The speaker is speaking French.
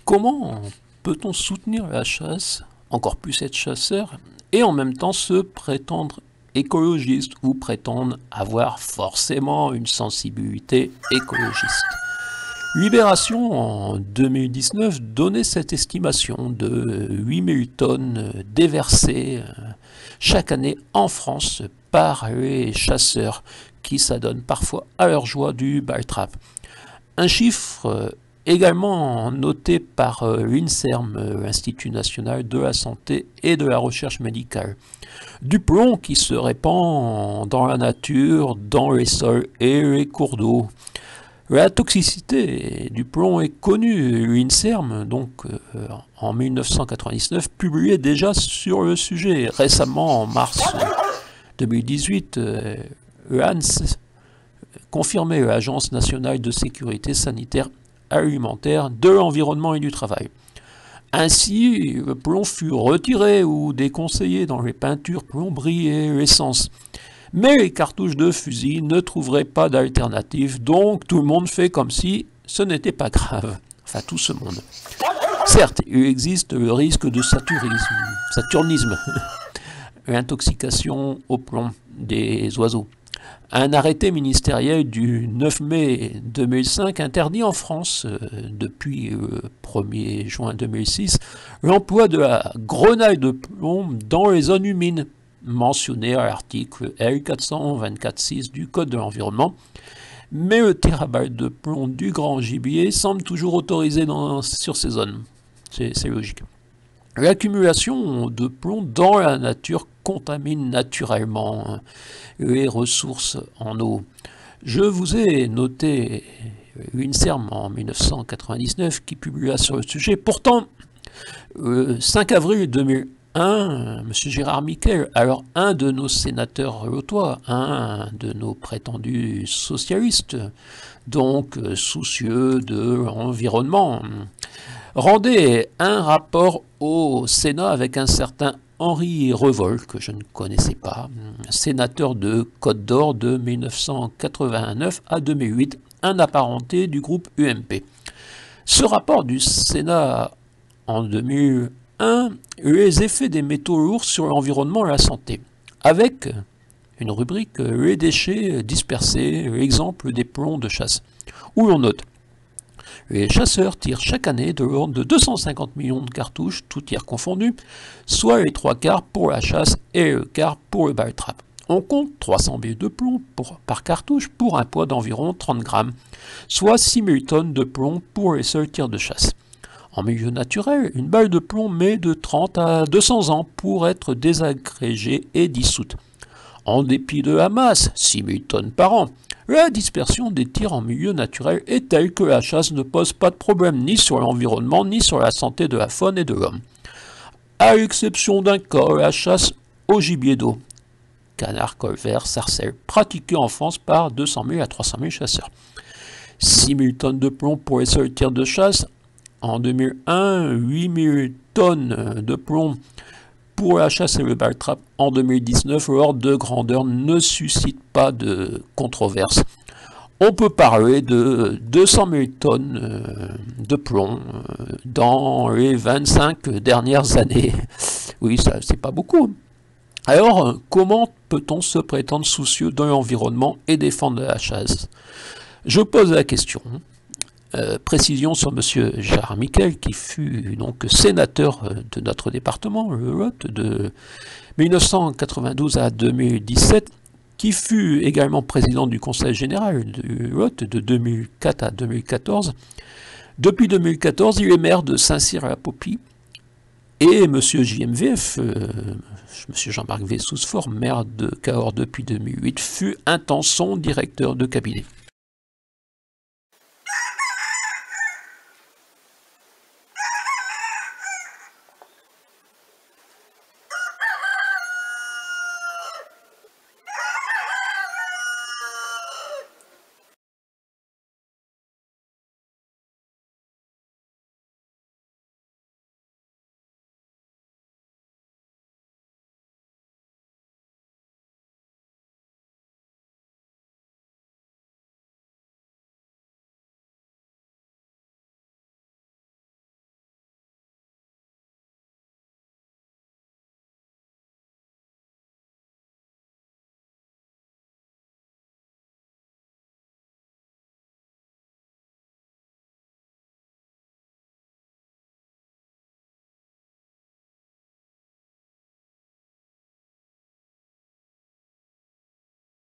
comment peut-on soutenir la chasse, encore plus être chasseur, et en même temps se prétendre écologiste ou prétendre avoir forcément une sensibilité écologiste? Libération en 2019 donnait cette estimation de 8000 tonnes déversées chaque année en France par les chasseurs qui s'adonnent parfois à leur joie du ball-trap. Un chiffre également noté par l'INSERM, l'Institut national de la santé et de la recherche médicale. Du plomb qui se répand dans la nature, dans les sols et les cours d'eau. La toxicité du plomb est connue. L'INSERM, donc en 1999, publiait déjà sur le sujet. Récemment, en mars 2018, l'ANS confirmait, l'Agence nationale de sécurité sanitaire alimentaire, de l'environnement et du travail. Ainsi, le plomb fut retiré ou déconseillé dans les peintures, plomberies et l'essence. Mais les cartouches de fusil ne trouveraient pas d'alternative, donc tout le monde fait comme si ce n'était pas grave. Enfin, tout ce monde. Certes, il existe le risque de saturnisme, l'intoxication au plomb des oiseaux. Un arrêté ministériel du 9 mai 2005 interdit en France, depuis le 1er juin 2006, l'emploi de la grenaille de plomb dans les zones humides, mentionné à l'article L424-6 du Code de l'environnement, mais le tir à balles de plomb du grand gibier semble toujours autorisé sur ces zones. C'est logique. L'accumulation de plomb dans la nature contamine naturellement les ressources en eau. Je vous ai noté l'INSERM en 1999 qui publia sur le sujet. Pourtant, le 5 avril 2001, M. Gérard Miquel, alors un de nos sénateurs lotois, un de nos prétendus socialistes, donc soucieux de l'environnement, rendait un rapport au Sénat avec un certain Henri Revol, que je ne connaissais pas, sénateur de Côte d'Or de 1989 à 2008, un apparenté du groupe UMP. Ce rapport du Sénat en 2001, les effets des métaux lourds sur l'environnement et la santé, avec une rubrique les déchets dispersés, l'exemple des plombs de chasse, où l'on note: les chasseurs tirent chaque année de l'ordre de 250 millions de cartouches, tout tir confondu, soit les 3/4 pour la chasse et le quart pour le ball-trap. On compte 300 billes de plomb par cartouche pour un poids d'environ 30 grammes, soit 6000 tonnes de plomb pour les seuls tirs de chasse. En milieu naturel, une balle de plomb met de 30 à 200 ans pour être désagrégée et dissoute. En dépit de la masse, 6000 tonnes par an, la dispersion des tirs en milieu naturel est telle que la chasse ne pose pas de problème ni sur l'environnement ni sur la santé de la faune et de l'homme. À l'exception d'un cas, la chasse au gibier d'eau, canard, colvert, sarcelle, pratiquée en France par 200 000 à 300 000 chasseurs. 6000 tonnes de plomb pour les seuls tirs de chasse. En 2001, 8000 tonnes de plomb pour la chasse et le ball-trap en 2019, l'ordre de grandeur ne suscite pas de controverse. On peut parler de 200 000 tonnes de plomb dans les 25 dernières années. Oui, ça c'est pas beaucoup. Alors, comment peut-on se prétendre soucieux de l'environnement et défendre la chasse? Je pose la question. Précision sur M. Gérard Miquel, qui fut donc sénateur de notre département, le Lot, de 1992 à 2017, qui fut également président du Conseil général du Lot de 2004 à 2014. Depuis 2014, il est maire de Saint-Cyr-la-Popie. Et M. JMVF, M. Jean-Marc Vessous-Fort, maire de Cahors depuis 2008, fut un temps son directeur de cabinet.